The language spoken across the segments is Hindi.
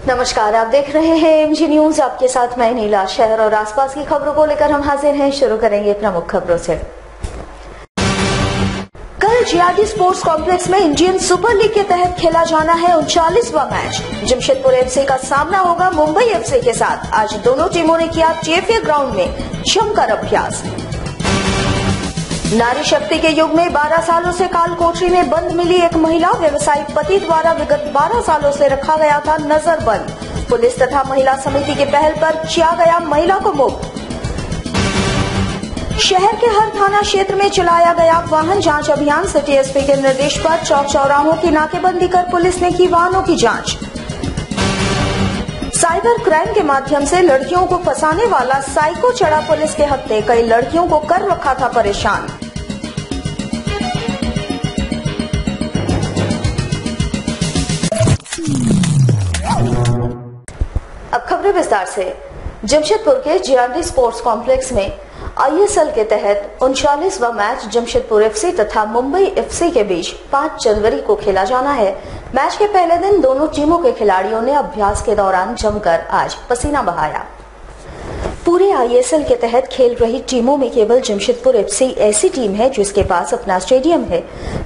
नमस्कार, आप देख रहे हैं एमजी न्यूज। आपके साथ मैं नीला। शहर और आसपास की खबरों को लेकर हम हाजिर हैं। शुरू करेंगे प्रमुख खबरों से। कल जीआरडी स्पोर्ट्स कॉम्प्लेक्स में इंडियन सुपर लीग के तहत खेला जाना है 39वां मैच। जमशेदपुर एफसी का सामना होगा मुंबई एफसी के साथ। आज दोनों टीमों ने किया टीएफए ग्राउंड में जमकर अभ्यास। नारी शक्ति के युग में 12 सालों से काल कोठरी में बंद मिली एक महिला। व्यवसायी पति द्वारा विगत 12 सालों से रखा गया था नजरबंद। पुलिस तथा महिला समिति की पहल पर किया गया महिला को मुक्त। शहर के हर थाना क्षेत्र में चलाया गया वाहन जांच अभियान। सिटी एसपी के निर्देश पर चौक चौराहों की नाकेबंदी कर पुलिस ने की वाहनों की जांच। साइबर क्राइम के माध्यम से लड़कियों को फंसाने वाला साइको चढ़ा पुलिस के हत्थे। कई लड़कियों को कर रखा था परेशान। अब खबरें विस्तार से। जमशेदपुर के जीआरडी स्पोर्ट्स कॉम्प्लेक्स में आईएसएल के तहत 39वां मैच जमशेदपुर एफसी तथा मुंबई एफसी के बीच 5 जनवरी को खेला जाना है। मैच के पहले दिन दोनों टीमों के खिलाड़ियों ने अभ्यास के दौरान जमकर आज पसीना बहाया। पूरे आईएसएल के तहत खेल रही टीमों में केवल जमशेदपुर एफसी ऐसी टीम है जिसके पास अपना स्टेडियम है।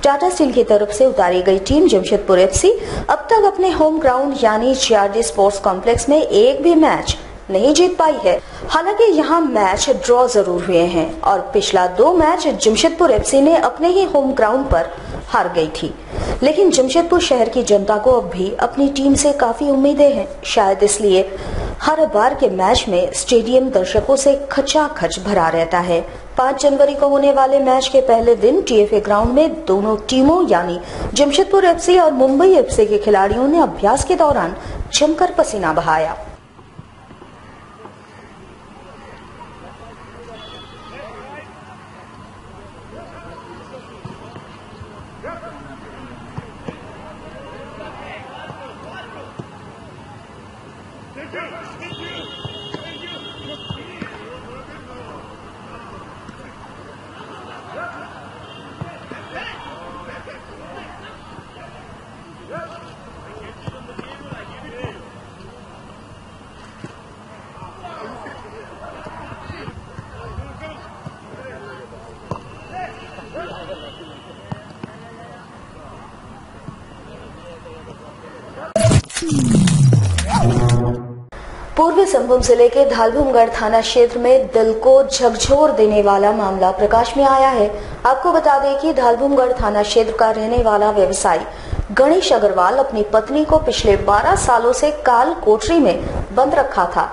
टाटा स्टील की तरफ से उतारी गई टीम जमशेदपुर एफसी अब तक अपने होम ग्राउंड यानी जीआरडी स्पोर्ट्स कॉम्प्लेक्स में एक भी मैच नहीं जीत पाई है। हालांकि यहाँ मैच ड्रॉ जरूर हुए हैं और पिछला 2 मैच जमशेदपुर एफसी ने अपने ही होम ग्राउंड पर हार गई थी। लेकिन जमशेदपुर शहर की जनता को अब भी अपनी टीम से काफी उम्मीदें हैं। शायद इसलिए हर बार के मैच में स्टेडियम दर्शकों से खचाखच भरा रहता है। 5 जनवरी को होने वाले मैच के पहले दिन टीएफए ग्राउंड में दोनों टीमों यानी जमशेदपुर एफसी और मुंबई एफसी के खिलाड़ियों ने अभ्यास के दौरान जमकर पसीना बहाया। पूर्वी सिंहभूम जिले के धालभूमगढ़ थाना क्षेत्र में दिल को झकझोर देने वाला मामला प्रकाश में आया है। आपको बता दें कि धालभूमगढ़ थाना क्षेत्र का रहने वाला व्यवसायी गणेश अग्रवाल अपनी पत्नी को पिछले 12 सालों से काल कोठरी में बंद रखा था।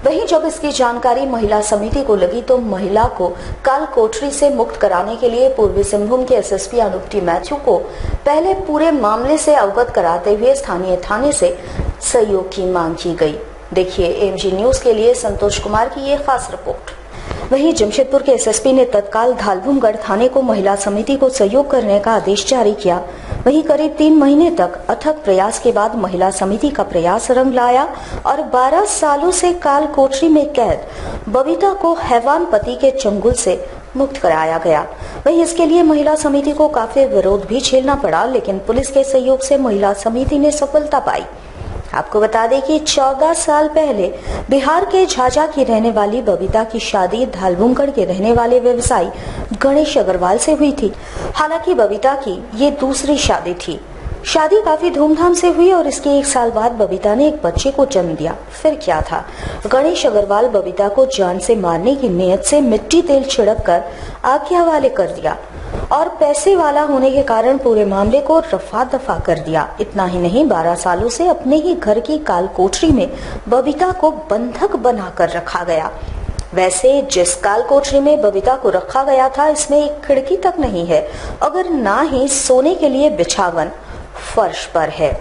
वहीं जब इसकी जानकारी महिला समिति को लगी तो महिला को काल कोठरी से मुक्त कराने के लिए पूर्वी सिंहभूम के एसएसपी अनुप मैथ्यू को पहले पूरे मामले से अवगत कराते हुए स्थानीय थाने से सहयोग की मांग की गई। देखिए एमजी न्यूज के लिए संतोष कुमार की ये खास रिपोर्ट। वहीं जमशेदपुर के एसएसपी ने तत्काल धालभूमगढ़ थाने को महिला समिति को सहयोग करने का आदेश जारी किया। वहीं करीब 3 महीने तक अथक प्रयास के बाद महिला समिति का प्रयास रंग लाया और 12 सालों से काल कोठरी में कैद बबीता को हैवान पति के चंगुल से मुक्त कराया गया। वहीं इसके लिए महिला समिति को काफी विरोध भी झेलना पड़ा, लेकिन पुलिस के सहयोग से महिला समिति ने सफलता पाई। आपको बता दें कि 14 साल पहले बिहार के झाझा की रहने वाली बबीता की शादी धालभूमगढ़ के रहने वाले व्यवसायी गणेश अग्रवाल से हुई थी। हालांकि बबीता की ये दूसरी शादी थी। शादी काफी धूमधाम से हुई और इसके 1 साल बाद बबीता ने एक बच्चे को जन्म दिया। फिर क्या था, गणेश अग्रवाल बबीता को जान से मारने की नीयत से मिट्टी तेल छिड़क कर आग के हवाले कर दिया और पैसे वाला होने के कारण पूरे मामले को रफा दफा कर दिया। इतना ही नहीं, 12 सालों से अपने ही घर की काल कोठरी में बबीता को बंधक बनाकर रखा गया। वैसे जिस काल कोठरी में बबीता को रखा गया था इसमें एक खिड़की तक नहीं है, अगर ना ही सोने के लिए बिछावन फर्श पर है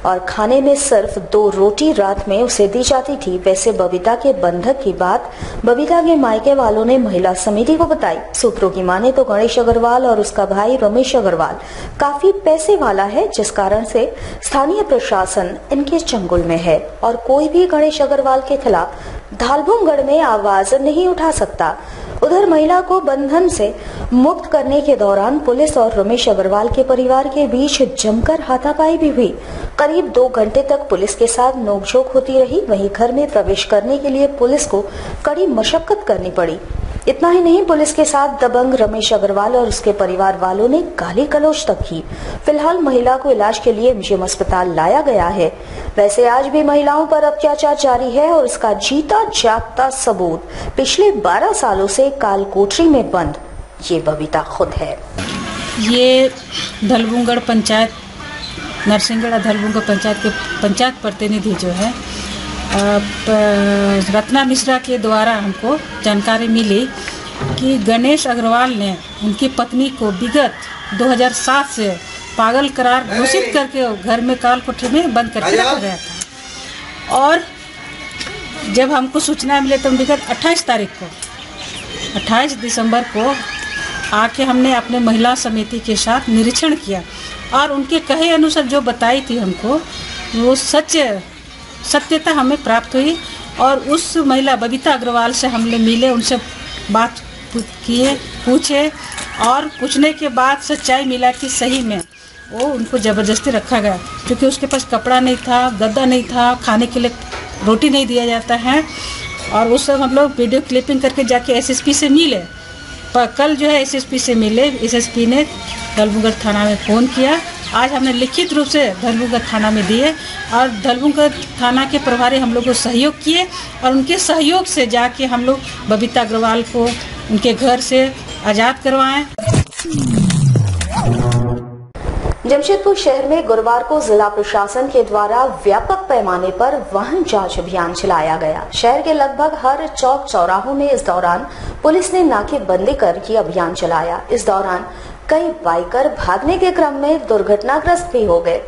और खाने में सिर्फ 2 रोटी रात में उसे दी जाती थी। वैसे बबीता के बंधक की बात बबीता के मायके वालों ने महिला समिति को बताई। सूत्रों की माने तो गणेश अग्रवाल और उसका भाई रमेश अग्रवाल काफी पैसे वाला है, जिस कारण से स्थानीय प्रशासन इनके चंगुल में है और कोई भी गणेश अग्रवाल के खिलाफ धालभूमगढ़ में आवाज नहीं उठा सकता। उधर महिला को बंधन से मुक्त करने के दौरान पुलिस और रमेश अग्रवाल के परिवार के बीच जमकर हाथापाई भी हुई। करीब 2 घंटे तक पुलिस के साथ नोकझोंक होती रही। वहीं घर में प्रवेश करने के लिए पुलिस को कड़ी मशक्कत करनी पड़ी। इतना ही नहीं, पुलिस के साथ दबंग रमेश अग्रवाल और उसके परिवार वालों ने गाली गलौज तक की। फिलहाल महिला को इलाज के लिए एमजीएम अस्पताल लाया गया है। वैसे आज भी महिलाओं पर अत्याचार जारी है और इसका जीता जागता सबूत पिछले 12 सालों से कालकोठरी में बंद ये बबीता खुद है। ये धलबुंगड़ पंचायत, नरसिंहगढ़ धलबुंगड़ पंचायत के पंचायत प्रतिनिधि जो है रत्ना मिश्रा के द्वारा हमको जानकारी मिली कि गणेश अग्रवाल ने उनकी पत्नी को विगत 2007 से पागल करार घोषित करके घर में कालकोठरी में बंद करके रखा गया था। और जब हमको सूचना मिले तो विगत 28 दिसंबर को आके हमने अपने महिला समिति के साथ निरीक्षण किया और उनके कहे अनुसार जो बताई थी हमको वो सत्यता हमें प्राप्त हुई। और उस महिला बबीता अग्रवाल से हमने मिले, उनसे बात किए, पूछे और पूछने के बाद सच्चाई मिला कि सही में वो उनको ज़बरदस्ती रखा गया, क्योंकि उसके पास कपड़ा नहीं था, गद्दा नहीं था, खाने के लिए रोटी नहीं दिया जाता है। और उस सब हम लोग वीडियो क्लिपिंग करके जाके एसएसपी से मिले। पर कल जो है एसएसपी से मिले, एसएसपी ने धलबुंगड़ थाना में फ़ोन किया। आज हमने लिखित रूप से धलबुंगड़ थाना में दिए और धलबुंगड़ थाना के प्रभारी हम लोग को सहयोग किए और उनके सहयोग से जाके हम लोग बबीता अग्रवाल को उनके घर से आज़ाद करवाएं। जमशेदपुर शहर में गुरुवार को जिला प्रशासन के द्वारा व्यापक पैमाने पर वाहन जांच अभियान चलाया गया। शहर के लगभग हर चौक चौराहों में इस दौरान पुलिस ने नाकेबंदी कर ये अभियान चलाया। इस दौरान कई बाइकर भागने के क्रम में दुर्घटनाग्रस्त भी हो गए।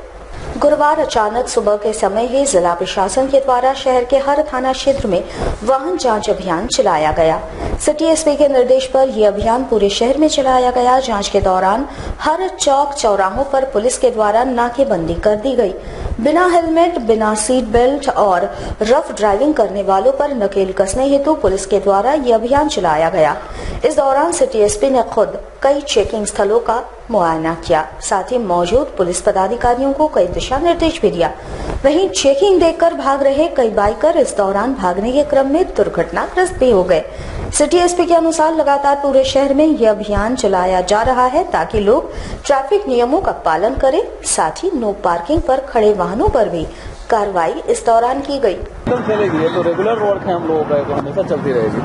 गुरुवार अचानक सुबह के समय ही जिला प्रशासन के द्वारा शहर के हर थाना क्षेत्र में वाहन जांच अभियान चलाया गया। सिटी एसपी के निर्देश पर यह अभियान पूरे शहर में चलाया गया। जांच के दौरान हर चौक चौराहों पर पुलिस के द्वारा नाकेबंदी कर दी गई। बिना हेलमेट, बिना सीट बेल्ट और रफ ड्राइविंग करने वालों पर नकेल कसने हेतु पुलिस के द्वारा यह अभियान चलाया गया। इस दौरान सिटी एसपी ने खुद कई चेकिंग स्थलों का मुआयना किया, साथ ही मौजूद पुलिस पदाधिकारियों को कई दिशा निर्देश भी दिया। वहीं चेकिंग देखकर भाग रहे कई बाइकर इस दौरान भागने के क्रम में दुर्घटनाग्रस्त भी हो गए। सिटी एसपी के अनुसार लगातार पूरे शहर में यह अभियान चलाया जा रहा है ताकि लोग ट्रैफिक नियमों का पालन करें। साथ ही नो पार्किंग पर खड़े वाहनों पर भी कार्रवाई इस दौरान की गई। चलेगी तो रेगुलर वर्क है हम लोगों का, तो हमेशा चलती रहेगी।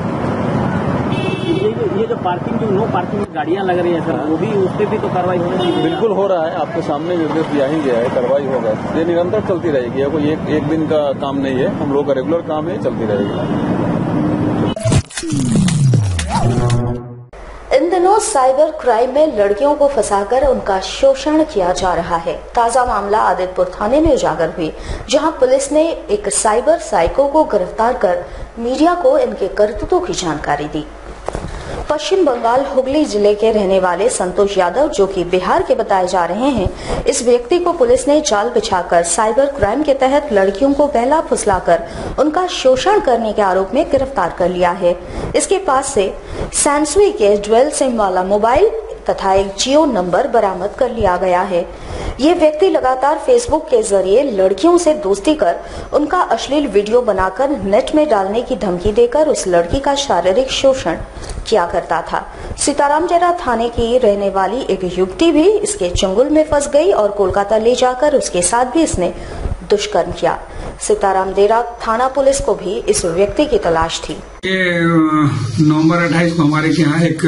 ये जो पार्किंग, जो नो पार्किंग गाड़ियां लग रही है सर, वो भी उस पर भी तो कार्रवाई हो रही है? बिल्कुल हो रहा है, आपके सामने निर्देश दिया ही गया है, कार्रवाई होगा। ये निरंतर चलती रहेगी, कोई एक दिन का काम नहीं है, हम लोग का रेगुलर काम है, चलती रहेगी। इन दिनों साइबर क्राइम में लड़कियों को फंसाकर उनका शोषण किया जा रहा है। ताजा मामला आदित्यपुर थाने में उजागर हुई, जहां पुलिस ने एक साइबर साइको को गिरफ्तार कर मीडिया को इनके करतूतों की जानकारी दी। पश्चिम बंगाल हुगली जिले के रहने वाले संतोष यादव, जो कि बिहार के बताए जा रहे हैं, इस व्यक्ति को पुलिस ने जाल बिछाकर साइबर क्राइम के तहत लड़कियों को बहला फुसलाकर उनका शोषण करने के आरोप में गिरफ्तार कर लिया है। इसके पास से सैमसंग के ड्यूल सिम वाला मोबाइल तथा एक जियो नंबर बरामद कर लिया गया है। ये व्यक्ति लगातार फेसबुक के जरिए लड़कियों से दोस्ती कर उनका अश्लील वीडियो बनाकर नेट में डालने की धमकी देकर उस लड़की का शारीरिक शोषण किया करता था। सीताराम डेरा थाने की रहने वाली एक युवती भी इसके चंगुल में फंस गई और कोलकाता ले जाकर उसके साथ भी इसने दुष्कर्म किया। सीताराम डेरा थाना पुलिस को भी इस व्यक्ति की तलाश थी। नवंबर 28 को हमारे यहाँ एक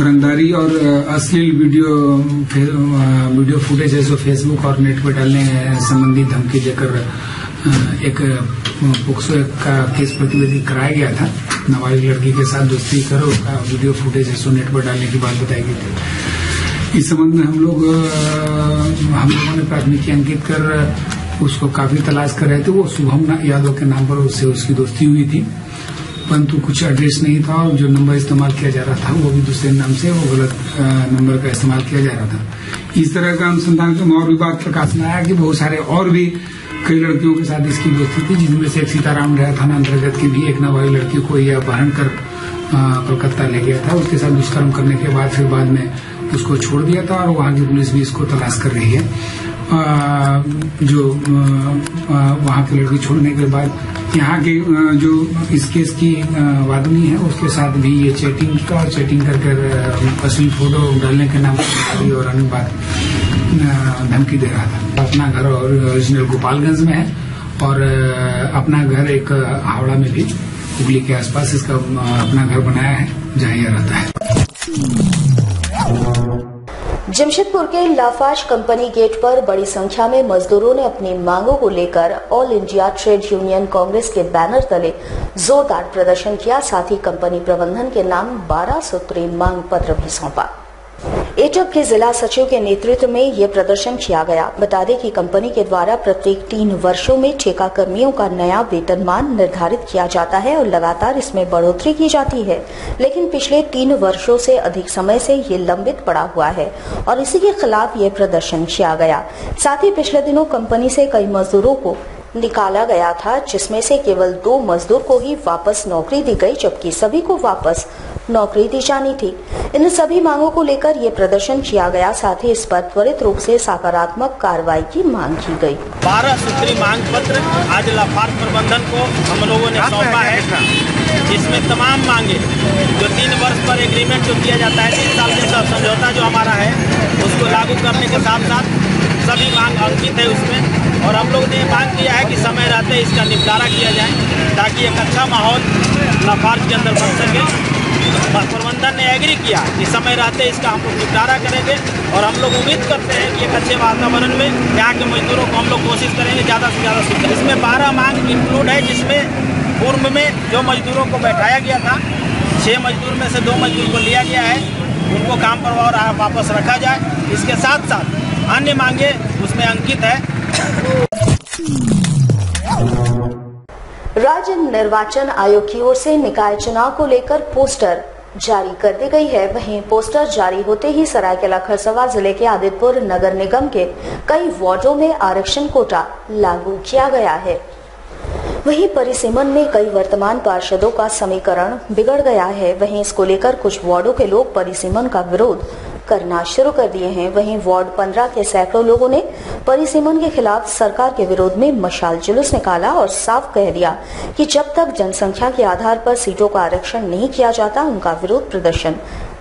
रंगदारी और अश्लील वीडियो फुटेज है जो फेसबुक और नेट पर डालने संबंधी धमकी देकर एक पोक्सो का केस प्रतिवेदी कराया गया था। नाबालिग लड़की के साथ दोस्ती कर उसका वीडियो फुटेज है सो नेट पर डालने की बात बताई गई थी। इस संबंध में हम लोगों ने प्राथमिकी अंकित कर उसको काफी तलाश कर रहे थे। वो शुभम यादव के नाम पर उससे उसकी दोस्ती हुई थी, परंतु कुछ एड्रेस नहीं था और जो नंबर इस्तेमाल किया जा रहा था वो भी दूसरे नाम से, वो गलत नंबर का इस्तेमाल किया जा रहा था। इस तरह का अनुसंधान में और भी बात प्रकाश में आया कि बहुत सारे और भी कई लड़कियों के साथ इसकी दोस्ती थी, जिनमें से एक सीताराम डेरा थाना अंतर्गत की भी एक नाबालिग लड़की को यह अपहरण कर कोलकाता ले गया था। उसके साथ दुष्कर्म करने के बाद फिर बाद में उसको छोड़ दिया था और वहाँ की पुलिस भी इसको तलाश कर रही है। जो वहाँ की लड़की छोड़ने के बाद यहाँ के जो इस केस की वादनी है उसके साथ भी ये चैटिंग कर असली फोटो डालने के नाम पर और अन्य बात धमकी दे रहा था। अपना घर और ओरिजिनल गोपालगंज में है और अपना घर एक हावड़ा में भी हुगली के आसपास इसका अपना घर बनाया है जहाँ यह रहता है। जमशेदपुर के लाफाज कंपनी गेट पर बड़ी संख्या में मजदूरों ने अपनी मांगों को लेकर all India trade union Congress के बैनर तले जोरदार प्रदर्शन किया। साथ ही कंपनी प्रबंधन के नाम 12 सूत्री मांग पत्र भी सौंपा। एटक के जिला सचिव के नेतृत्व में यह प्रदर्शन किया गया। बता दें कि कंपनी के द्वारा प्रत्येक 3 वर्षों में ठेका कर्मियों का नया वेतनमान निर्धारित किया जाता है और लगातार इसमें बढ़ोतरी की जाती है, लेकिन पिछले 3 वर्षों से अधिक समय से ये लंबित पड़ा हुआ है और इसी के खिलाफ ये प्रदर्शन किया गया। साथ ही पिछले दिनों कंपनी से कई मजदूरों को निकाला गया था, जिसमें से केवल 2 मजदूर को ही वापस नौकरी दी गई, जबकि सभी को वापस नौकरी दी जानी थी। इन सभी मांगों को लेकर ये प्रदर्शन किया गया। साथ ही इस पर त्वरित रूप से सकारात्मक कार्रवाई की मांग की गई। 12 सूत्री मांग पत्र आज लाफाज प्रबंधन को हम लोगों ने सौंपा है, जिसमें तमाम मांगे जो 3 वर्ष पर एग्रीमेंट जो किया जाता है, 3 साल के समझौता जो हमारा है उसको लागू करने के साथ साथ सभी मांग अंकित है उसमें। और हम लोग ने मांग किया है कि समय रहते इसका निपटारा किया जाए ताकि एक अच्छा माहौल लाफाज के अंदर बन सके। प्रबंधन ने एग्री किया कि समय रहते इसका हम लोग निपटारा करेंगे और हम लोग उम्मीद करते हैं कि एक अच्छे वातावरण में यहाँ के मजदूरों को हम लोग कोशिश करेंगे ज़्यादा से ज़्यादा सुविधा। इसमें 12 मांग इंक्लूड है, जिसमें पूर्व में जो मजदूरों को बैठाया गया था 6 मजदूर में से 2 मजदूर को लिया गया है, उनको काम पर और वापस रखा जाए। इसके साथ साथ अन्य मांगे उसमें अंकित है। राज्य निर्वाचन आयोग की ओर से निकाय चुनाव को लेकर पोस्टर जारी कर दी गई है। वहीं पोस्टर जारी होते ही सरायकेला खरसावां जिले के आदितपुर नगर निगम के कई वार्डों में आरक्षण कोटा लागू किया गया है। वहीं परिसीमन में कई वर्तमान पार्षदों का समीकरण बिगड़ गया है। वहीं इसको लेकर कुछ वार्डों के लोग परिसीमन का विरोध करना शुरू कर दिए हैं। वहीं वार्ड 15 के सैकड़ों लोगों ने परिसीमन के खिलाफ सरकार के विरोध में मशाल जुलूस निकाला और साफ कह दिया कि जब तक जनसंख्या के आधार पर सीटों का आरक्षण नहीं किया जाता उनका विरोध प्रदर्शन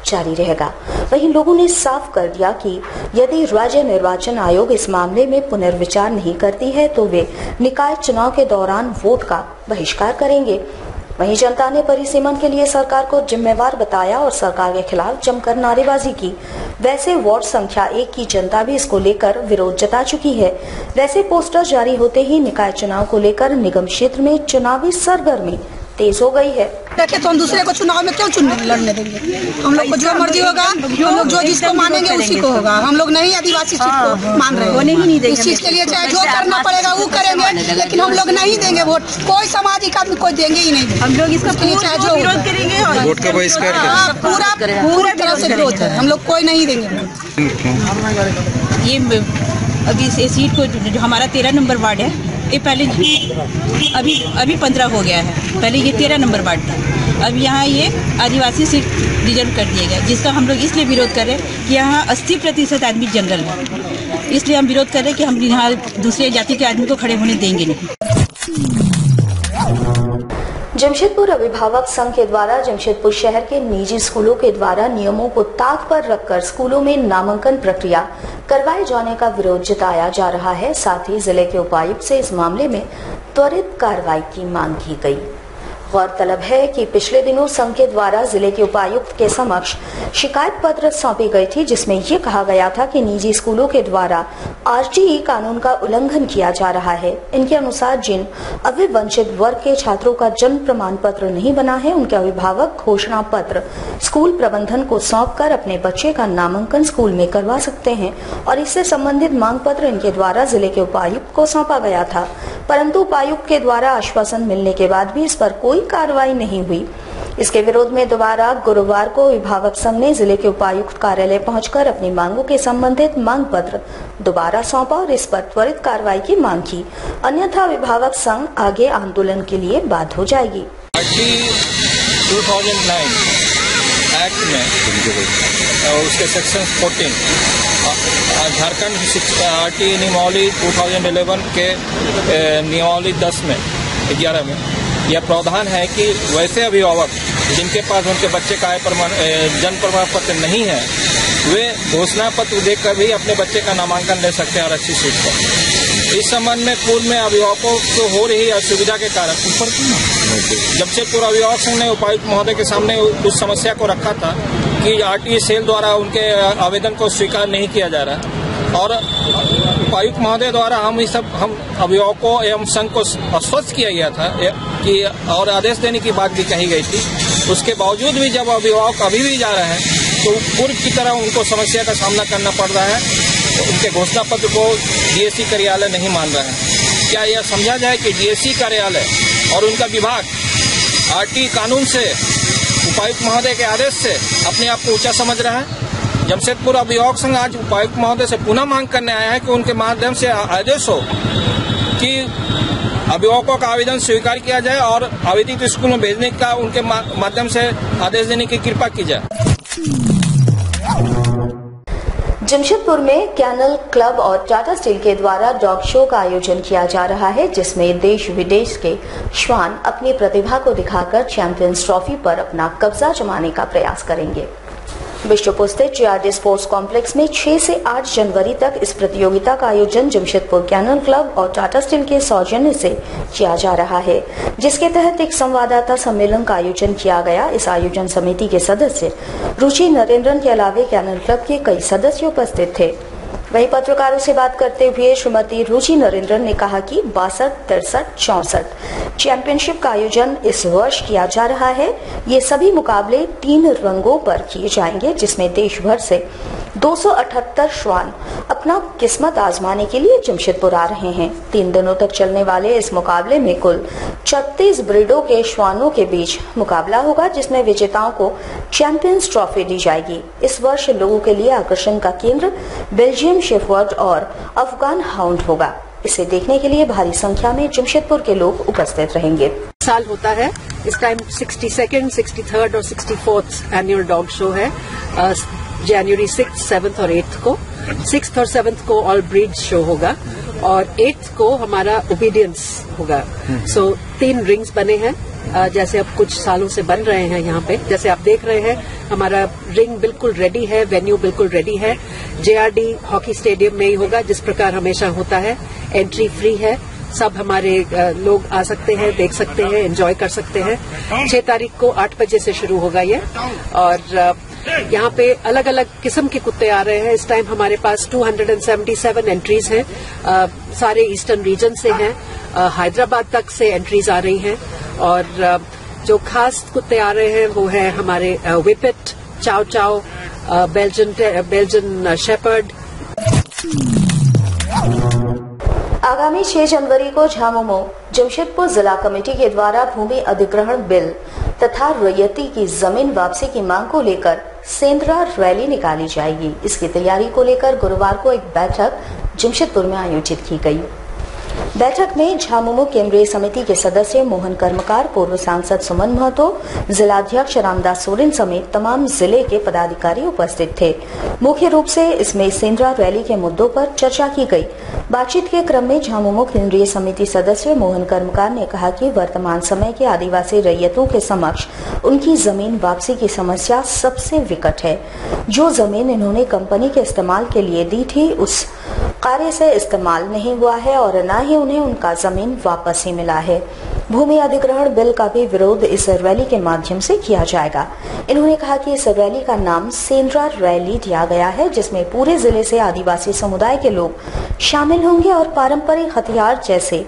जारी रहेगा। वहीं लोगों ने साफ कर दिया कि यदि राज्य निर्वाचन आयोग इस मामले में पुनर्विचार नहीं करती है तो वे निकाय चुनाव के दौरान वोट का बहिष्कार करेंगे। वहीं जनता ने परिसीमन के लिए सरकार को जिम्मेवार बताया और सरकार के खिलाफ जमकर नारेबाजी की। वैसे वार्ड संख्या 1 की जनता भी इसको लेकर विरोध जता चुकी है। वैसे पोस्टर जारी होते ही निकाय चुनाव को लेकर निगम क्षेत्र में चुनावी सरगर्मी तेज हो गई है। देखे तो हम दूसरे को चुनाव में क्यों लड़ने देंगे? हम लोग को जो मर्जी होगा, हम लोग जो जिसको मानेंगे उसी को होगा। हम लोग नहीं आदिवासी सीट को मान रहे हैं। इस चीज के लिए चाहे जो करना पड़ेगा वो करेंगे, लेकिन हम लोग नहीं देंगे वोट। कोई सामाजिक आदमी कोई देंगे ही नहीं। हम लोग इसका चाहे जो विरोध करेंगे, वोट का बहिष्कार पूरा तरह से विरोध है। हम लोग कोई नहीं देंगे। ये अभी इस सीट को जो हमारा 13 नंबर वार्ड है, ये पहले अभी 15 हो गया है। पहले ये 13 नंबर वार्ड था। अब यहाँ ये आदिवासी सीट रिजर्व कर दिया गया, जिसका हम लोग इसलिए विरोध कर रहे हैं कि यहाँ 80% आदमी जनरल है। इसलिए हम विरोध कर रहे हैं कि हम यहाँ दूसरे जाति के आदमी को खड़े होने देंगे नहीं। जमशेदपुर अभिभावक संघ के द्वारा जमशेदपुर शहर के निजी स्कूलों के द्वारा नियमों को ताक पर रखकर स्कूलों में नामांकन प्रक्रिया करवाए जाने का विरोध जताया जा रहा है। साथ ही जिले के उपायुक्त से इस मामले में त्वरित कार्रवाई की मांग की गई। गौरतलब है कि पिछले दिनों संघ के द्वारा जिले के उपायुक्त के समक्ष शिकायत पत्र सौंपी गई थी, जिसमें ये कहा गया था कि निजी स्कूलों के द्वारा आरटीई कानून का उल्लंघन किया जा रहा है। इनके अनुसार जिन अविवंचित वर्ग के छात्रों का जन्म प्रमाण पत्र नहीं बना है, उनके अभिभावक घोषणा पत्र स्कूल प्रबंधन को सौंपकर अपने बच्चे का नामांकन स्कूल में करवा सकते हैं और इससे संबंधित मांग पत्र इनके द्वारा जिले के उपायुक्त को सौंपा गया था, परंतु उपायुक्त के द्वारा आश्वासन मिलने के बाद भी इस पर कोई कार्रवाई नहीं हुई। इसके विरोध में दोबारा गुरुवार को अभिभावक संघ ने जिले के उपायुक्त कार्यालय पहुंचकर अपनी मांगों के संबंधित मांग पत्र दोबारा सौंपा और इस पर त्वरित कार्रवाई की मांग की, अन्यथा अभिभावक संघ आगे आंदोलन के लिए बाध्य हो जाएगी। 2009 एक्ट में उसके सेक्शन 14 झारखंड RT नियमावली 2011 के नियमावली 10 में 11 में यह प्रावधान है कि वैसे अभिभावक जिनके पास उनके बच्चे का जन्म प्रमाण पत्र नहीं है वे घोषणा पत्र देकर भी अपने बच्चे का नामांकन ले सकते हैं आरक्षित सीट पर। इस संबंध में पूर्व में अभिभावकों को हो रही असुविधा के कारण जमशेदपुर अभिभावक संघ ने उपायुक्त महोदय के सामने उस समस्या को रखा था कि RTA सेल द्वारा उनके आवेदन को स्वीकार नहीं किया जा रहा और उपायुक्त महोदय द्वारा हम अभिभावकों एवं संघ को आश्वस्त किया गया था कि और आदेश देने की बात भी कही गई थी। उसके बावजूद भी जब अभिभावक अभी भी जा रहे हैं तो पूर्व की तरह उनको समस्या का सामना करना पड़ रहा है। उनके घोषणा पत्र को DSC कार्यालय नहीं मान रहा है। क्या यह समझा जाए कि DSC कार्यालय और उनका विभाग RT कानून से उपायुक्त महोदय के आदेश से अपने आप को ऊंचा समझ रहा है? जमशेदपुर अभिभावक संघ आज उपायुक्त महोदय से पुनः मांग करने आया है कि उनके माध्यम से आदेश हो कि अभिभावकों का आवेदन स्वीकार किया जाए और आवेदित स्कूल में भेजने का उनके माध्यम से आदेश देने की कृपा की जाए। जमशेदपुर में कैनल क्लब और टाटा स्टील के द्वारा डॉग शो का आयोजन किया जा रहा है, जिसमें देश विदेश के श्वान अपनी प्रतिभा को दिखाकर चैंपियंस ट्रॉफी पर अपना कब्जा जमाने का प्रयास करेंगे। बिशनपुर स्थित JRD स्पोर्ट्स कॉम्प्लेक्स में 6 से 8 जनवरी तक इस प्रतियोगिता का आयोजन जमशेदपुर कैनल क्लब और टाटा स्टील के सौजन्य से किया जा रहा है, जिसके तहत एक संवाददाता सम्मेलन का आयोजन किया गया। इस आयोजन समिति के सदस्य रुचि नरेंद्रन के अलावे कैनल क्लब के कई सदस्य उपस्थित थे। वहीं पत्रकारों से बात करते हुए श्रीमती रुचि नरेंद्रन ने कहा कि 62, 63, 64 चैंपियनशिप का आयोजन इस वर्ष किया जा रहा है। ये सभी मुकाबले 3 रंगों पर किए जाएंगे, जिसमें देश भर से 278 श्वान अपना किस्मत आजमाने के लिए जमशेदपुर आ रहे हैं। 3 दिनों तक चलने वाले इस मुकाबले में कुल 36 ब्रीडों के श्वानों के बीच मुकाबला होगा, जिसमें विजेताओं को चैंपियंस ट्रॉफी दी जाएगी। इस वर्ष लोगों के लिए आकर्षण का केंद्र बेल्जियम शेफर्ड और अफगान हाउंड होगा। इसे देखने के लिए भारी संख्या में जमशेदपुर के लोग उपस्थित रहेंगे। साल होता है, इस टाइम 62nd, 63rd और 64th एनुअल डॉग शो है। जनवरी 6th, 7th और 8th को, 6th और 7th को ऑल ब्रीड शो होगा और 8th को हमारा ओबीडियंस होगा। सो 3 रिंग्स बने हैं, जैसे अब कुछ सालों से बन रहे हैं यहाँ पे। जैसे आप देख रहे हैं हमारा रिंग बिल्कुल रेडी है, वेन्यू बिल्कुल रेडी है। JRD हॉकी स्टेडियम में ही होगा, जिस प्रकार हमेशा होता है। एंट्री फ्री है, सब हमारे लोग आ सकते हैं, देख सकते हैं, एंजॉय कर सकते हैं। 6 तारीख को 8 बजे से शुरू होगा ये और यहाँ पे अलग अलग किस्म के कुत्ते आ रहे हैं। इस टाइम हमारे पास 277 एंट्रीज हैं, सारे ईस्टर्न रीजन से हैं, हैदराबाद तक से एंट्रीज आ रही हैं और जो खास कुत्ते आ रहे हैं वो है हमारे विपिट, चाव चाव, बेल्जियन शेपर्ड। आगामी 6 जनवरी को झामुमो जमशेदपुर जिला कमेटी के द्वारा भूमि अधिग्रहण बिल तथा रैयती की जमीन वापसी की मांग को लेकर सेंद्रा रैली निकाली जाएगी। इसकी तैयारी को लेकर गुरुवार को एक बैठक जमशेदपुर में आयोजित की गई। बैठक में झामुमो केंद्रीय समिति के सदस्य मोहन कर्मकार, पूर्व सांसद सुमन महतो, जिलाध्यक्ष रामदास सोरेन समेत तमाम जिले के पदाधिकारी उपस्थित थे। मुख्य रूप से इसमें सेंद्रा रैली के मुद्दों पर चर्चा की गई। बातचीत के क्रम में झामुमो केंद्रीय समिति सदस्य मोहन कर्मकार ने कहा कि वर्तमान समय के आदिवासी रैयतों के समक्ष उनकी जमीन वापसी की समस्या सबसे विकट है। जो जमीन इन्होंने कंपनी के इस्तेमाल के लिए दी थी उस कार्य से इस्तेमाल नहीं हुआ है और न ही उन्हें उनका जमीन वापस ही मिला है। भूमि अधिग्रहण बिल का भी विरोध इस रैली के माध्यम से किया जाएगा। इन्होंने कहा कि इस रैली का नाम सेंद्रा रैली दिया गया है, जिसमें पूरे जिले से आदिवासी समुदाय के लोग शामिल होंगे और पारंपरिक हथियार जैसे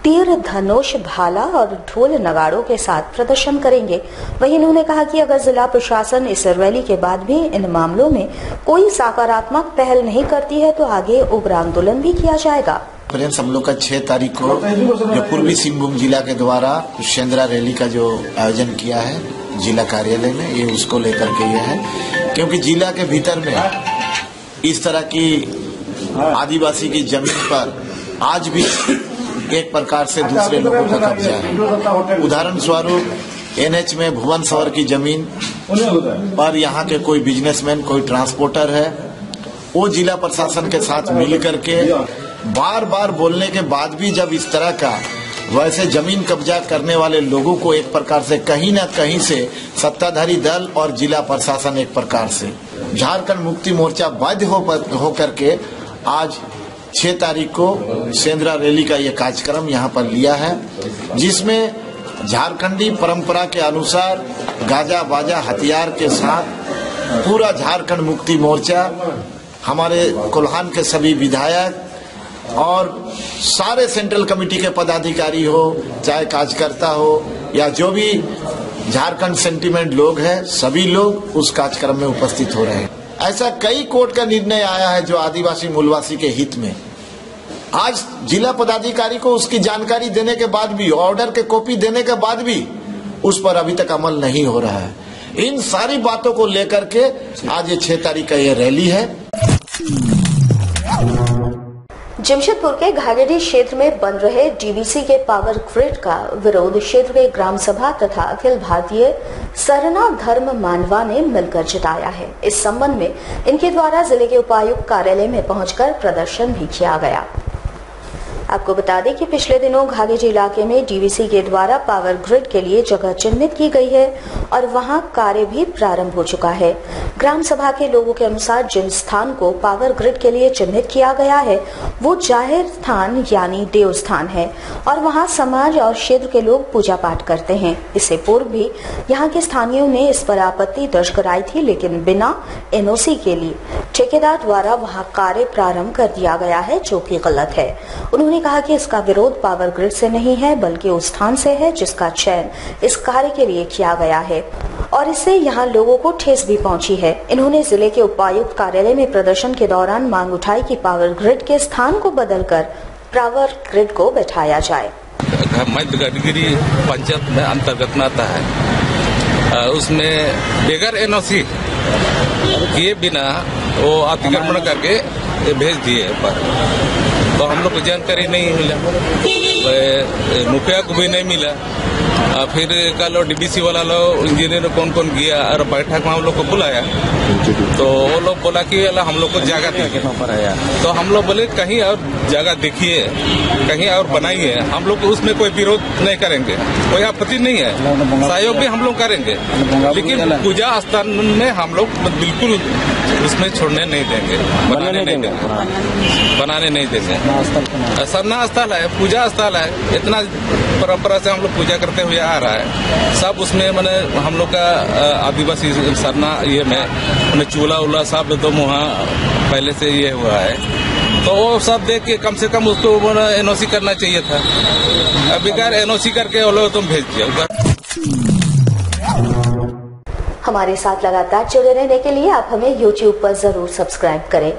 तीर, धनुष, भाला और ढोल नगाड़ों के साथ प्रदर्शन करेंगे। वहीं उन्होंने कहा कि अगर जिला प्रशासन इस रैली के बाद भी इन मामलों में कोई सकारात्मक पहल नहीं करती है तो आगे उग्र आंदोलन भी किया जाएगा। हम लोग का 6 तारीख को जो पूर्वी सिंहभूम जिला के द्वारा सेंद्रा रैली का जो आयोजन किया है जिला कार्यालय में, ये उसको लेकर के ये है क्योंकि जिला के भीतर में इस तरह की आदिवासी की जमीन पर आज भी एक प्रकार से दूसरे लोगों का कब्जा है। उदाहरण स्वरूप एनएच में भुवन सवर की जमीन पर यहाँ के कोई बिजनेसमैन, कोई ट्रांसपोर्टर है, वो जिला प्रशासन के साथ मिल करके बार बार बोलने के बाद भी जब इस तरह का वैसे जमीन कब्जा करने वाले लोगों को एक प्रकार से कहीं न कहीं से सत्ताधारी दल और जिला प्रशासन एक प्रकार से झारखंड मुक्ति मोर्चा बाध्य हो करके आज 6 तारीख को सेंद्रा रैली का ये कार्यक्रम यहाँ पर लिया है, जिसमें झारखंडी परंपरा के अनुसार गाजा बाजा हथियार के साथ पूरा झारखंड मुक्ति मोर्चा, हमारे कोल्हान के सभी विधायक और सारे सेंट्रल कमेटी के पदाधिकारी हो, चाहे कार्यकर्ता हो या जो भी झारखंड सेंटिमेंट लोग हैं, सभी लोग उस कार्यक्रम में उपस्थित हो रहे हैं। ऐसा कई कोर्ट का निर्णय आया है जो आदिवासी मूलवासी के हित में। आज जिला पदाधिकारी को उसकी जानकारी देने के बाद भी, ऑर्डर के कॉपी देने के बाद भी उस पर अभी तक अमल नहीं हो रहा है। इन सारी बातों को लेकर के आज ये 6 तारीख का ये रैली है। जमशेदपुर के घाघेरी क्षेत्र में बन रहे डीवीसी के पावर ग्रिड का विरोध क्षेत्र के ग्राम सभा तथा अखिल भारतीय सरना धर्म मानवा ने मिलकर जताया है। इस संबंध में इनके द्वारा जिले के उपायुक्त कार्यालय में पहुंचकर प्रदर्शन भी किया गया। आपको बता दें कि पिछले दिनों घाघेरी इलाके में डीवीसी के द्वारा पावर ग्रिड के लिए जगह चिन्हित की गई है और वहां कार्य भी प्रारंभ हो चुका है। ग्राम सभा के लोगों के अनुसार जिन स्थान को पावर ग्रिड के लिए चिन्हित किया गया है वो जाहिर स्थान यानी देव स्थान है और वहां समाज और क्षेत्र के लोग पूजा पाठ करते हैं। इससे पूर्व भी यहाँ के स्थानीयों ने इस पर आपत्ति दर्ज कराई थी, लेकिन बिना एनओसी के लिए ठेकेदार द्वारा वहां कार्य प्रारंभ कर दिया गया है, जो कि गलत है। उन्होंने कहा कि इसका विरोध पावर ग्रिड से नहीं है बल्कि उस स्थान से है जिसका चयन इस कार्य के लिए किया गया है और इससे यहाँ लोगों को ठेस भी पहुंची है। इन्होंने जिले के उपायुक्त कार्यालय में प्रदर्शन के दौरान मांग उठाई कि पावर ग्रिड के स्थान को बदलकर पावर ग्रिड को बैठाया जाए। मध्य घाघेरी पंचायत में अंतर्गत में आता है, उसमें बगैर एनओसी किए बिना वो अतिक्रमण करके भेज दिए पर, तो हम लोग को जानकारी नहीं मिला, मुखिया को भी नहीं मिला। फिर कल डीबीसी वाला लोग इंजीनियर कौन कौन गया और बैठक में हम लोग को बुलाया, तो वो लोग बोला कि हम लोग को जगह देखिए, तो हम लोग बोले कहीं और जगह देखिए, कहीं और बनाइए, हम लोग उसमें कोई विरोध नहीं करेंगे, कोई आपत्ति नहीं है, सहयोग भी हम लोग करेंगे, लेकिन पूजा स्थान में हम लोग बिल्कुल उसमें छोड़ने नहीं देंगे, बनाने नहीं देंगे। सरना स्थल है, पूजा स्थल है, इतना परंपरा से हम लोग पूजा करते हुए आ रहा है। सब उसमें मैंने हम लोग का आदिवासी सरना ये में चूल्हा उल्हा सब तो वहाँ पहले से ये हुआ है, तो वो सब देख के कम से कम उसको एनओसी करना चाहिए था। बगैर एनओसी करके वो लोग तुम भेज दिया। हमारे साथ लगातार जुड़े रहने के लिए आप हमें YouTube पर जरूर सब्सक्राइब करें।